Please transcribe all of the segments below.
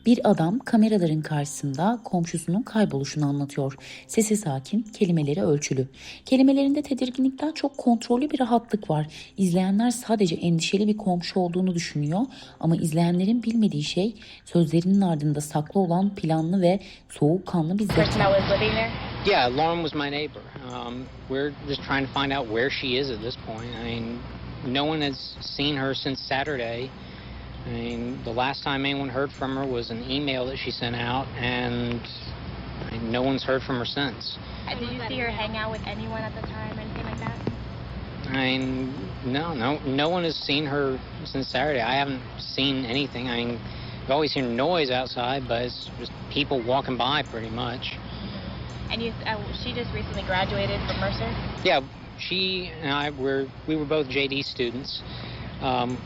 Bir adam kameraların karşısında komşusunun kayboluşunu anlatıyor. Sesi sakin, kelimeleri ölçülü. Kelimelerinde tedirginlikten çok kontrollü bir rahatlık var. İzleyenler sadece endişeli bir komşu olduğunu düşünüyor ama izleyenlerin bilmediği şey sözlerinin ardında saklı olan planlı ve soğukkanlı bir zeka. Yeah, Lauren was my neighbor. We're just trying to find out where she is at this point. I mean, no one has seen her since Saturday. I mean, the last time anyone heard from her was an email that she sent out, and no one's heard from her since. Did you see her hang out with anyone at the time or anything like that? I mean, no one has seen her since Saturday. I haven't seen anything. I mean, you always hear noise outside, but it's just people walking by pretty much. And she just recently graduated from Mercer? Yeah, she and we were both JD students.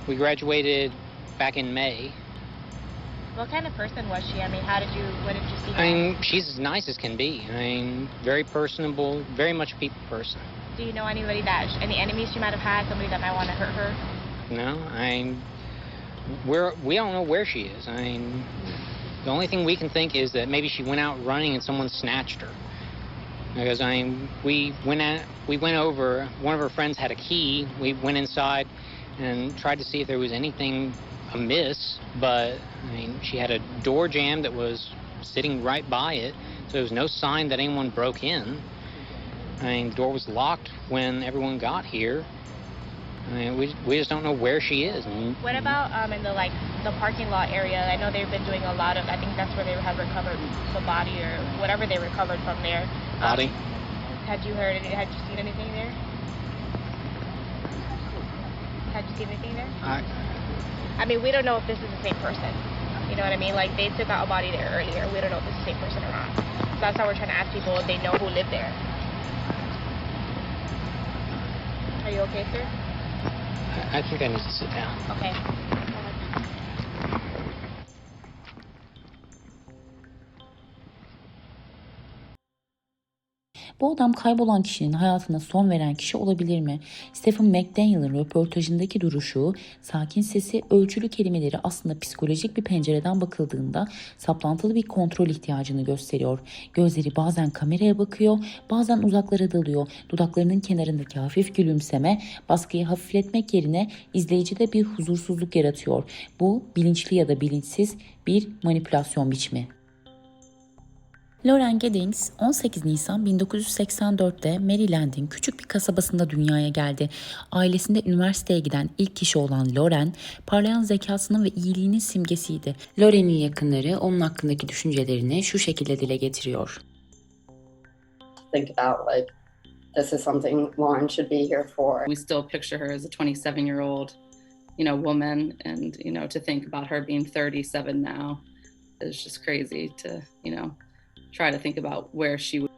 We graduated back in May. What kind of person was she? I mean, what did you see her? I mean, she's as nice as can be. I mean, very personable, very much a people person. Do you know any enemies she might have had, somebody that might want to hurt her? No, we don't know where she is. I mean, the only thing we can think is that maybe she went out running and someone snatched her. Because we went over. One of her friends had a key. We went inside and tried to see if there was anything amiss, but she had a door jamb that was sitting right by it, so there was no sign that anyone broke in. The door was locked when everyone got here. We just don't know where she is. What about in the parking lot area? I know they've been doing a lot of. I think that's where they have recovered the body or whatever they recovered from there. Body. Had you seen anything there? Had you seen anything there? I mean, we don't know if this is the same person. You know what I mean? Like, they took out a body there earlier. We don't know if it's the same person or not. So that's how we're trying to ask people if they know who lived there. Are you okay, sir? I think I need to sit down. Okay. Bu adam kaybolan kişinin hayatına son veren kişi olabilir mi? Stephen McDaniel'in röportajındaki duruşu, sakin sesi, ölçülü kelimeleri aslında psikolojik bir pencereden bakıldığında saplantılı bir kontrol ihtiyacını gösteriyor. Gözleri bazen kameraya bakıyor, bazen uzaklara dalıyor. Dudaklarının kenarındaki hafif gülümseme, baskıyı hafifletmek yerine izleyicide bir huzursuzluk yaratıyor. Bu bilinçli ya da bilinçsiz bir manipülasyon biçimi. Lauren Giddings 18 Nisan 1984'te Maryland'in küçük bir kasabasında dünyaya geldi. Ailesinde üniversiteye giden ilk kişi olan Lauren, parlayan zekasının ve iyiliğinin simgesiydi. Lauren'in yakınları onun hakkındaki düşüncelerini şu şekilde dile getiriyor. Think about this is something Lauren should be here for. We still picture her as a 27-year-old, woman, and to think about her being 37 now is just crazy to, try to think about where she would.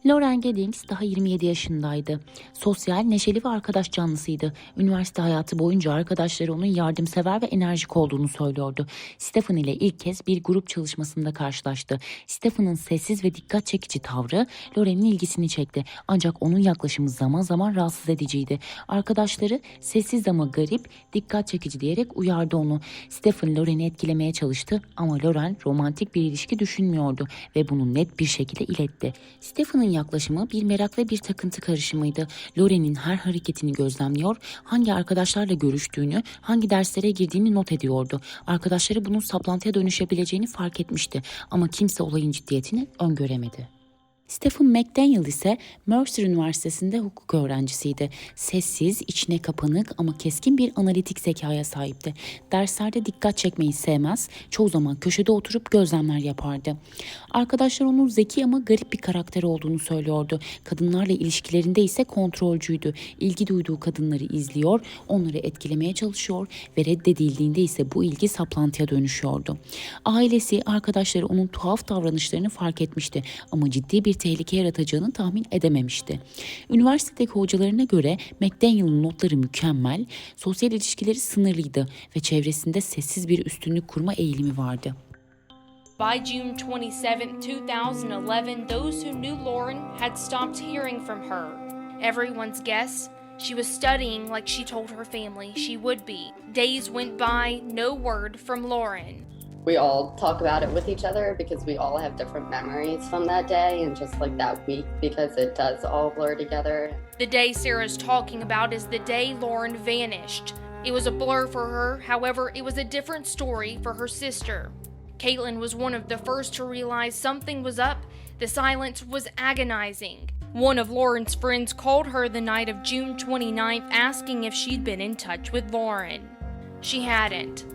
Lauren Giddings daha 27 yaşındaydı. Sosyal, neşeli ve arkadaş canlısıydı. Üniversite hayatı boyunca arkadaşları onun yardımsever ve enerjik olduğunu söylüyordu. Stephen ile ilk kez bir grup çalışmasında karşılaştı. Stephen'ın sessiz ve dikkat çekici tavrı Lauren'in ilgisini çekti. Ancak onun yaklaşımı zaman zaman rahatsız ediciydi. Arkadaşları sessiz ama garip, dikkat çekici diyerek uyardı onu. Stephen Lauren'i etkilemeye çalıştı ama Lauren romantik bir ilişki düşünmüyordu ve bunu net bir şekilde iletti. Stephen'ın yaklaşımı bir merak ve bir takıntı karışımıydı. Lauren'in her hareketini gözlemliyor, hangi arkadaşlarla görüştüğünü, hangi derslere girdiğini not ediyordu. Arkadaşları bunun saplantıya dönüşebileceğini fark etmişti ama kimse olayın ciddiyetini öngöremedi. Stephen McDaniel'i ise Mercer Üniversitesi'nde hukuk öğrencisiydi. Sessiz, içine kapanık ama keskin bir analitik zekaya sahipti. Derslerde dikkat çekmeyi sevmez, çoğu zaman köşede oturup gözlemler yapardı. Arkadaşlar onun zeki ama garip bir karakter olduğunu söylüyordu. Kadınlarla ilişkilerinde ise kontrolcüydü. İlgi duyduğu kadınları izliyor, onları etkilemeye çalışıyor ve reddedildiğinde ise bu ilgi saplantıya dönüşüyordu. Ailesi, arkadaşları onun tuhaf davranışlarını fark etmişti ama ciddi bir tehlike yaratacağını tahmin edememişti. Üniversitedeki hocalarına göre McDaniel'in notları mükemmel, sosyal ilişkileri sınırlıydı ve çevresinde sessiz bir üstünlük kurma eğilimi vardı. By June 27, 2011, those who knew Lauren had stopped hearing from her. Everyone's guess, she was studying like she told her family she would be. Days went by, no word from Lauren. we all talk about it with each other because we all have different memories from that day and just like that week because it does all blur together. The day Sarah's talking about is the day Lauren vanished. It was a blur for her, however, it was a different story for her sister. Caitlin was one of the first to realize something was up. The silence was agonizing. One of Lauren's friends called her the night of June 29th asking if she'd been in touch with Lauren. She hadn't.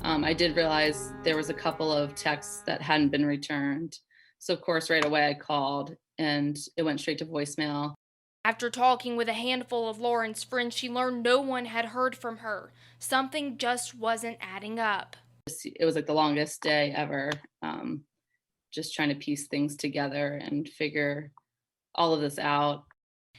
I did realize there was a couple of texts that hadn't been returned. So of course, right away I called and it went straight to voicemail. After talking with a handful of Lauren's friends, she learned no one had heard from her. Something just wasn't adding up. It was like the longest day ever, just trying to piece things together and figure all of this out.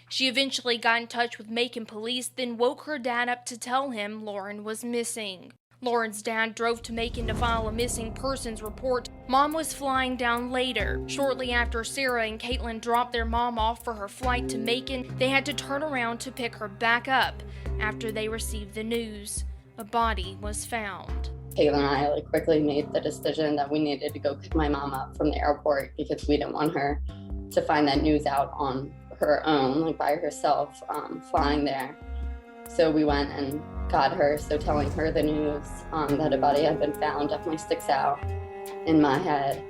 She eventually got in touch with Macon police, then woke her dad up to tell him Lauren was missing. Lauren's dad drove to Macon to file a missing persons report. Mom was flying down later. Shortly after Sarah and Caitlin dropped their mom off for her flight to Macon, they had to turn around to pick her back up after they received the news. A body was found. Caitlin and I quickly made the decision that we needed to go pick my mom up from the airport because we didn't want her to find that news out on her own, by herself, flying there. So we went and got her, so telling her the news that a body had been found definitely sticks out in my head.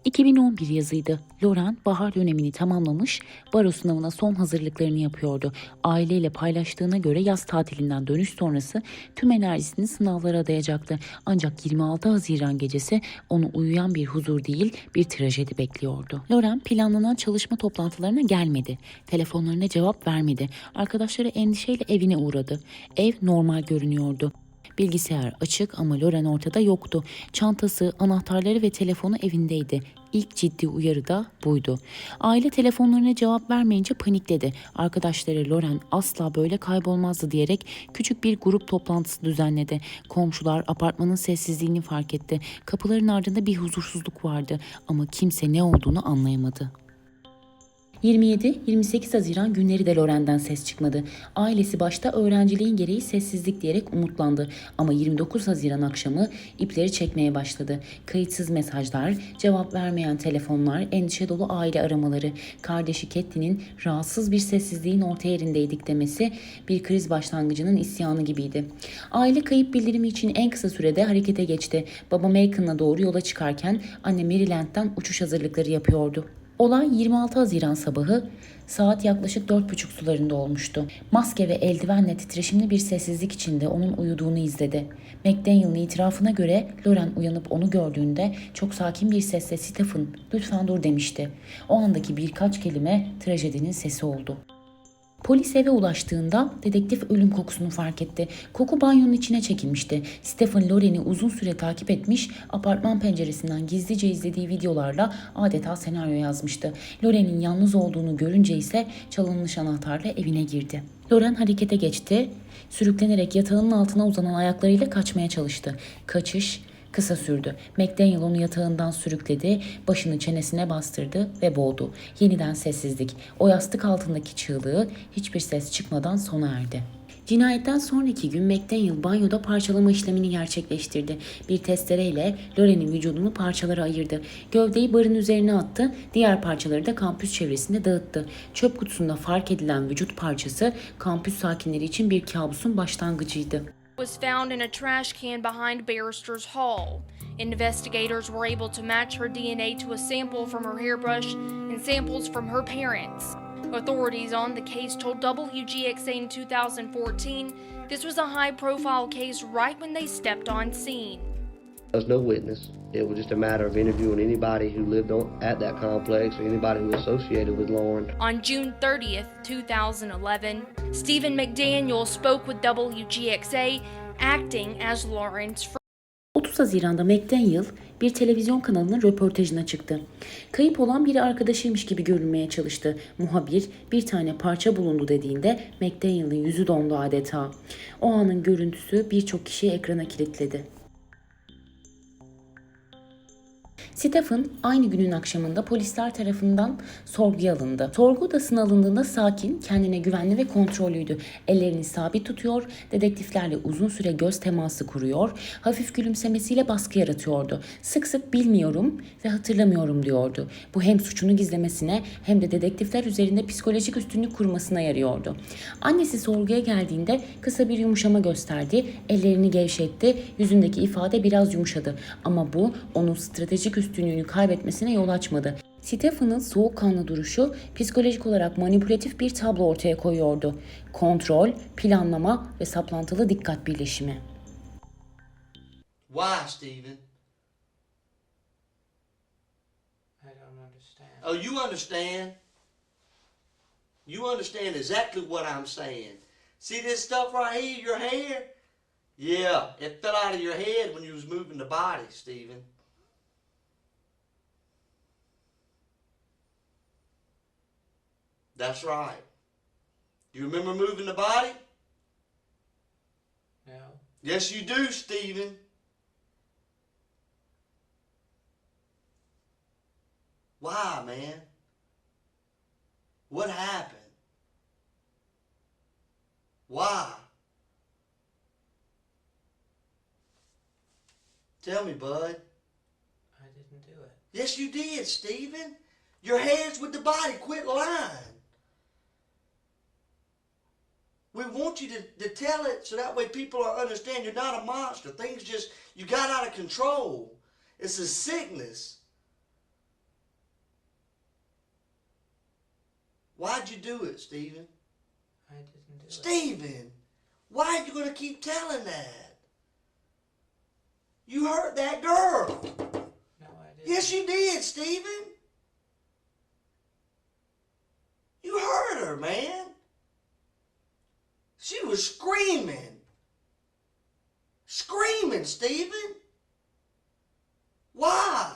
2011 yazıydı. Lauren bahar dönemini tamamlamış, baro sınavına son hazırlıklarını yapıyordu. Aileyle paylaştığına göre yaz tatilinden dönüş sonrası tüm enerjisini sınavlara adayacaktı. Ancak 26 Haziran gecesi onu uyuyan bir huzur değil, bir trajedi bekliyordu. Lauren planlanan çalışma toplantılarına gelmedi. Telefonlarına cevap vermedi. Arkadaşları endişeyle evine uğradı. Ev normal görünüyordu. Bilgisayar açık ama Lauren ortada yoktu. Çantası, anahtarları ve telefonu evindeydi. İlk ciddi uyarı da buydu. Aile telefonlarına cevap vermeyince panikledi. Arkadaşları Lauren asla böyle kaybolmazdı diyerek küçük bir grup toplantısı düzenledi. Komşular apartmanın sessizliğini fark etti. Kapıların ardında bir huzursuzluk vardı ama kimse ne olduğunu anlayamadı. 27-28 Haziran günleri de Lauren'den ses çıkmadı. Ailesi başta öğrenciliğin gereği sessizlik diyerek umutlandı. Ama 29 Haziran akşamı ipleri çekmeye başladı. Kayıtsız mesajlar, cevap vermeyen telefonlar, endişe dolu aile aramaları, kardeşi Kathy'nin rahatsız bir sessizliğin orta yerindeydik demesi bir kriz başlangıcının isyanı gibiydi. Aile kayıp bildirimi için en kısa sürede harekete geçti. Baba Macon'la doğru yola çıkarken anne Maryland'den uçuş hazırlıkları yapıyordu. Olay 26 Haziran sabahı saat yaklaşık 4.30 sularında olmuştu. Maske ve eldivenle titreşimli bir sessizlik içinde onun uyuduğunu izledi. McDaniel'in itirafına göre Lauren uyanıp onu gördüğünde çok sakin bir sesle "Stephen, lütfen dur" demişti. O andaki birkaç kelime trajedinin sesi oldu. Polis eve ulaştığında dedektif ölüm kokusunu fark etti. Koku banyonun içine çekilmişti. Stephen Lauren'i uzun süre takip etmiş, apartman penceresinden gizlice izlediği videolarla adeta senaryo yazmıştı. Lauren'in yalnız olduğunu görünce ise çalınmış anahtarla evine girdi. Lauren harekete geçti, sürüklenerek yatağının altına uzanan ayaklarıyla kaçmaya çalıştı. Kaçış kısa sürdü. McDaniel onu yatağından sürükledi, başını çenesine bastırdı ve boğdu. Yeniden sessizlik. O yastık altındaki çığlığı hiçbir ses çıkmadan sona erdi. Cinayetten sonraki gün McDaniel banyoda parçalama işlemini gerçekleştirdi. Bir testereyle Lauren'in vücudunu parçalara ayırdı. Gövdeyi barın üzerine attı, diğer parçaları da kampüs çevresinde dağıttı. Çöp kutusunda fark edilen vücut parçası kampüs sakinleri için bir kabusun başlangıcıydı. Was found in a trash can behind Barrister's Hall. Investigators were able to match her DNA to a sample from her hairbrush and samples from her parents. Authorities on the case told WGXA in 2014 this was a high-profile case right when they stepped on scene. There was no witness. It was just a matter of interviewing anybody who lived at that complex or anybody who was associated with Lauren. On June 30th, 2011, Stephen McDaniel'i spoke with WGXA, acting as Lauren's friend. 30 Haziran'da McDaniel bir televizyon kanalının röportajına çıktı. Kayıp olan bir arkadaşıymış gibi görünmeye çalıştı. Muhabir bir tane parça bulundu dediğinde McDaniel'in yüzü dondu adeta. O anın görüntüsü birçok kişiyi ekrana kilitledi. Stephen aynı günün akşamında polisler tarafından sorguya alındı. Sorgu odasına alındığında sakin, kendine güvenli ve kontrollüydü. Ellerini sabit tutuyor, dedektiflerle uzun süre göz teması kuruyor, hafif gülümsemesiyle baskı yaratıyordu. Sık sık bilmiyorum ve hatırlamıyorum diyordu. Bu hem suçunu gizlemesine hem de dedektifler üzerinde psikolojik üstünlük kurmasına yarıyordu. Annesi sorguya geldiğinde kısa bir yumuşama gösterdi, ellerini gevşetti, yüzündeki ifade biraz yumuşadı. Ama bu onun stratejik üstünlüğünü kaybetmesine yol açmadı. Stephen'ın soğukkanlı duruşu psikolojik olarak manipülatif bir tablo ortaya koyuyordu. Kontrol, planlama ve saplantılı dikkat birleşimi. Why, Stephen? I don't understand. Oh, you understand. You understand exactly what I'm saying. See this stuff right here, your hair? Yeah, it fell out of your head when you was moving the body, Stephen. That's right. You remember moving the body? No. Yes, you do, Stephen. Why, man? What happened? Why? Tell me, bud. I didn't do it. Yes, you did, Stephen. Your head's with the body. Quit lying. We want you to tell it so that way people will understand you're not a monster. Things just, you got out of control. It's a sickness. Why'd you do it, Stephen? I didn't do it. Stephen, why are you going to keep telling that? You hurt that girl. No, I didn't. Yes, you did, Stephen. You hurt her, man. She was screaming. Screaming, Stephen. Why?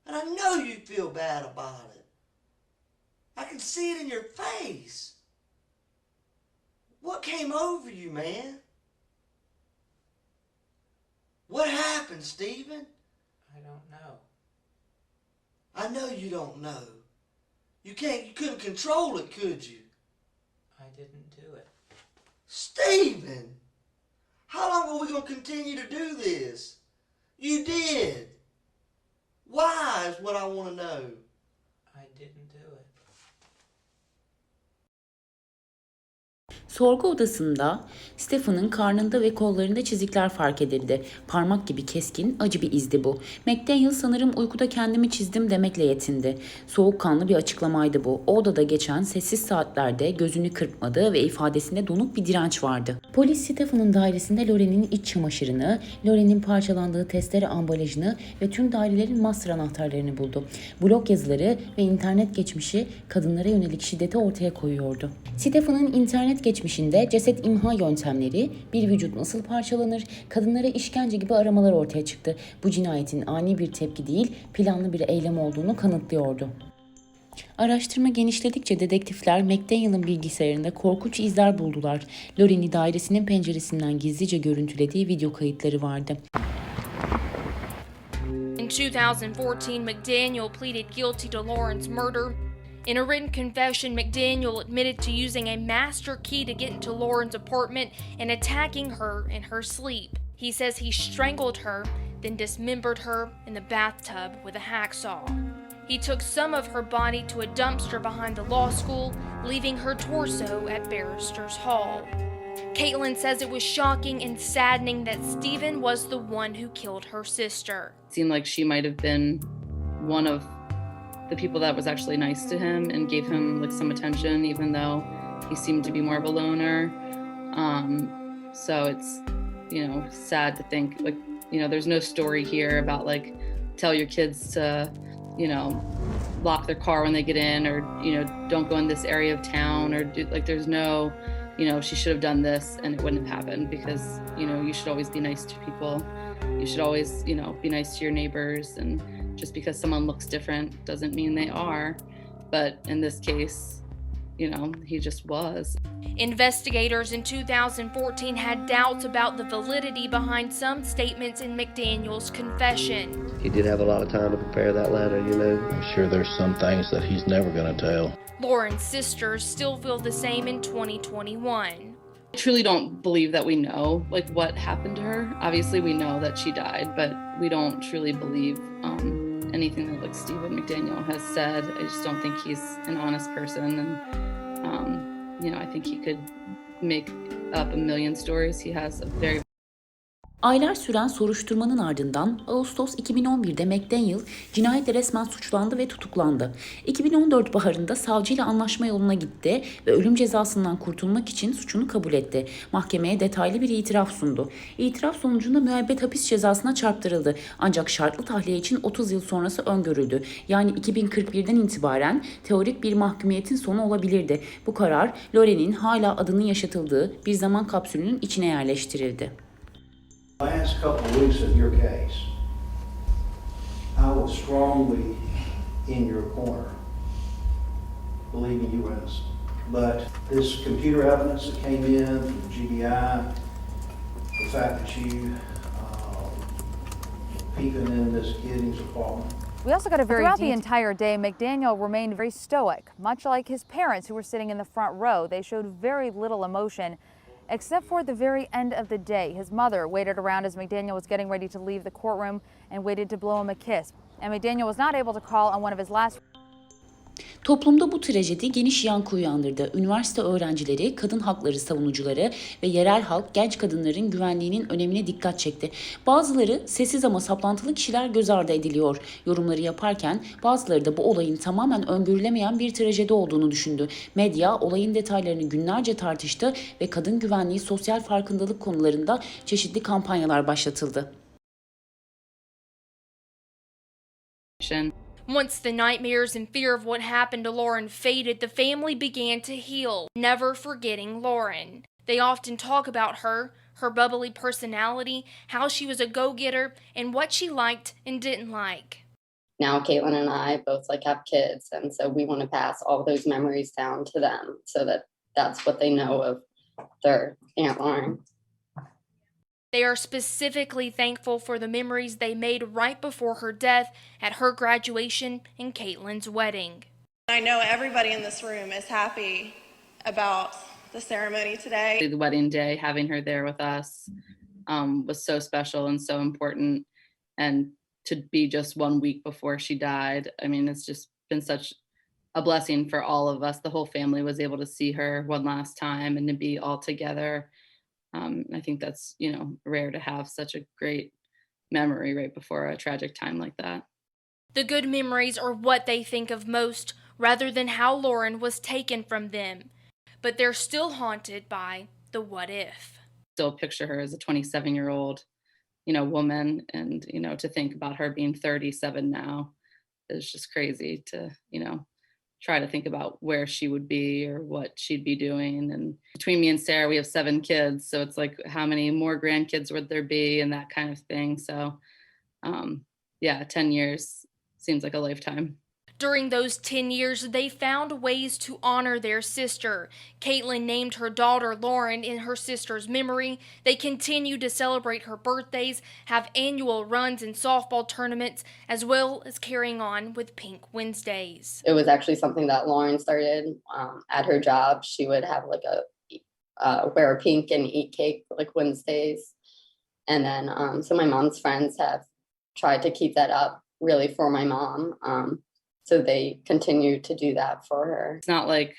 And I know you feel bad about it. I can see it in your face. What came over you, man? What happened, Stephen? I don't know. I know you don't know. You couldn't control it, could you? I didn't do it. Stephen! How long are we going to continue to do this? You did. Why is what I want to know. I didn't do it. Sorgu odasında Stephen'ın karnında ve kollarında çizikler fark edildi. Parmak gibi keskin, acı bir izdi bu. McDaniel sanırım uykuda kendimi çizdim demekle yetindi. Soğukkanlı bir açıklamaydı bu. O odada geçen sessiz saatlerde gözünü kırpmadı ve ifadesinde donuk bir direnç vardı. Polis Stephen'ın dairesinde Loren'in iç çamaşırını, Loren'in parçalandığı testere ambalajını ve tüm dairelerin master anahtarlarını buldu. Blog yazıları ve internet geçmişi kadınlara yönelik şiddeti ortaya koyuyordu. Stephen'ın internet geçmişinde ceset imha yöntemleri, bir vücut nasıl parçalanır, kadınlara işkence gibi aramalar ortaya çıktı. Bu cinayetin ani bir tepki değil, planlı bir eylem olduğunu kanıtlıyordu. Araştırma genişledikçe dedektifler McDaniel'ın bilgisayarında korkunç izler buldular. Loren'i dairesinin penceresinden gizlice görüntülediği video kayıtları vardı. In 2014, McDaniel pleaded guilty to Lauren's murder. In a written confession, McDaniel admitted to using a master key to get into Lauren's apartment and attacking her in her sleep. He says he strangled her, then dismembered her in the bathtub with a hacksaw. He took some of her body to a dumpster behind the law school, leaving her torso at Barrister's Hall. Caitlin says it was shocking and saddening that Stephen was the one who killed her sister. It seemed like she might have been one of the people that was actually nice to him and gave him like some attention, even though he seemed to be more of a loner. So it's, sad to think like, there's no story here about like, tell your kids to, lock their car when they get in, or, don't go in this area of town, or do, like, there's no, she should have done this and it wouldn't have happened, because, you should always be nice to people. You should always, be nice to your neighbors, and just because someone looks different doesn't mean they are. But in this case, he just was. Investigators in 2014 had doubts about the validity behind some statements in McDaniel's confession. He did have a lot of time to prepare that letter, I'm sure there's some things that he's never going to tell. Lauren's sisters still feel the same in 2021. I truly don't believe that we know what happened to her. Obviously we know that she died, but we don't truly believe anything that Stephen McDaniel has said. I just don't think he's an honest person, and I think he could make up a million stories. He has a very Aylar süren soruşturmanın ardından Ağustos 2011'de McDaniel cinayetle resmen suçlandı ve tutuklandı. 2014 baharında savcıyla anlaşma yoluna gitti ve ölüm cezasından kurtulmak için suçunu kabul etti. Mahkemeye detaylı bir itiraf sundu. İtiraf sonucunda müebbet hapis cezasına çarptırıldı. Ancak şartlı tahliye için 30 yıl sonrası öngörüldü. Yani 2041'den itibaren teorik bir mahkumiyetin sonu olabilirdi. Bu karar Lauren'in hala adının yaşatıldığı bir zaman kapsülünün içine yerleştirildi. Last couple of weeks of your case, I was strongly in your corner, believing you were innocent. But this computer evidence that came in from the GBI, the fact that you peeping in this Giddings apartment. We also got a throughout the entire day, McDaniel remained very stoic, much like his parents who were sitting in the front row. They showed very little emotion, except for the very end of the day. His mother waited around as McDaniel was getting ready to leave the courtroom and waited to blow him a kiss. And McDaniel was not able to call on one of his last. Toplumda bu trajedi geniş yankı uyandırdı. Üniversite öğrencileri, kadın hakları savunucuları ve yerel halk genç kadınların güvenliğinin önemine dikkat çekti. Bazıları sessiz ama saplantılı kişiler göz ardı ediliyor yorumları yaparken bazıları da bu olayın tamamen öngörülemeyen bir trajedi olduğunu düşündü. Medya olayın detaylarını günlerce tartıştı ve kadın güvenliği, sosyal farkındalık konularında çeşitli kampanyalar başlatıldı. Once the nightmares and fear of what happened to Lauren faded, the family began to heal, never forgetting Lauren. They often talk about her bubbly personality, how she was a go-getter, and what she liked and didn't like. Now Caitlin and I both have kids, and so we want to pass all those memories down to them so that that's what they know of their Aunt Lauren. They are specifically thankful for the memories they made right before her death, at her graduation, and Caitlin's wedding. I know everybody in this room is happy about the ceremony today. The wedding day, having her there with us was so special and so important. And to be just 1 week before she died, I mean, it's just been such a blessing for all of us. The whole family was able to see her one last time and to be all together. I think that's, rare to have such a great memory right before a tragic time like that. The good memories are what they think of most, rather than how Lauren was taken from them. But they're still haunted by the what if. Still picture her as a 27-year-old, woman, and, to think about her being 37 now is just crazy to, try to think about where she would be or what she'd be doing. And between me and Sarah, we have 7 kids. So it's how many more grandkids would there be and that kind of thing. So 10 years seems like a lifetime. During those 10 years, they found ways to honor their sister. Caitlin named her daughter Lauren in her sister's memory. They continued to celebrate her birthdays, have annual runs in softball tournaments, as well as carrying on with Pink Wednesdays. It was actually something that Lauren started at her job. She would have wear pink and eat cake Wednesdays. And then so my mom's friends have tried to keep that up really for my mom. So they continue to do that for her. It's not like,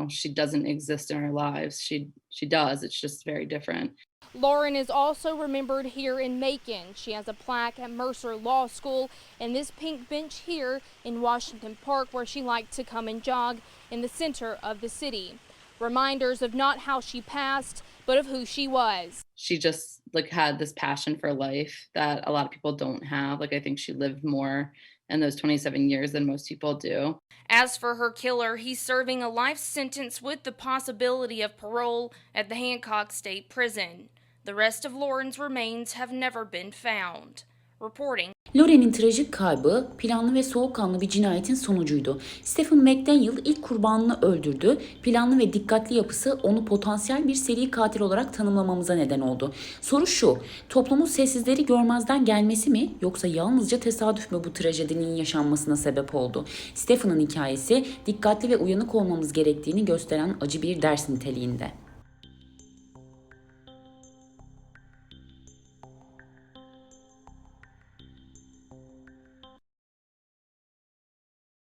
she doesn't exist in our lives. She does. It's just very different. Lauren is also remembered here in Macon. She has a plaque at Mercer Law School and this pink bench here in Washington Park where she liked to come and jog in the center of the city. Reminders of not how she passed, but of who she was. She just had this passion for life that a lot of people don't have. I think she lived more in those 27 years than most people do. As for her killer, he's serving a life sentence with the possibility of parole at the Hancock State Prison. The rest of Lauren's remains have never been found. Reporting Lauren'in trajik kaybı planlı ve soğukkanlı bir cinayetin sonucuydu. Stephen McDaniel'i ilk kurbanını öldürdü. Planlı ve dikkatli yapısı onu potansiyel bir seri katil olarak tanımlamamıza neden oldu. Soru şu, toplumun sessizleri görmezden gelmesi mi yoksa yalnızca tesadüf mü bu trajedinin yaşanmasına sebep oldu? Stephen'ın hikayesi dikkatli ve uyanık olmamız gerektiğini gösteren acı bir ders niteliğinde.